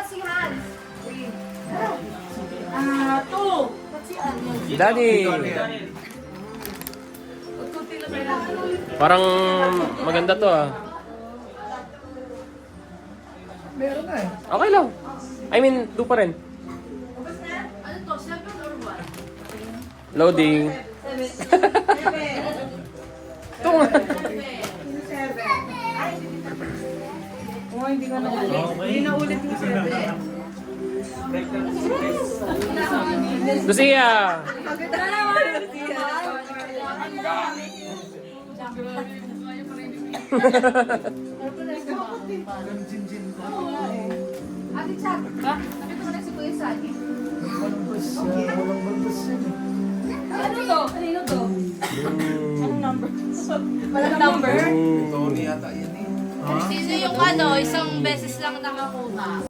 si Hans. Two. Daddy. Parang maganda to ah. Meron na eh. Okay lang. I mean, 2 pa rin. Ano to? 7 or what? Loading. Ito nga. Oh, hindi ko na ulit. Hindi na ulit yung seven. Lucia. Ate Chat, nakita mo na si Kuya Sagi. Walang balbas yan eh. Ano to? Kanino to? Anong number? Walang number? Tony yata yan eh. Sino yung ano, isang beses lang nakakuha?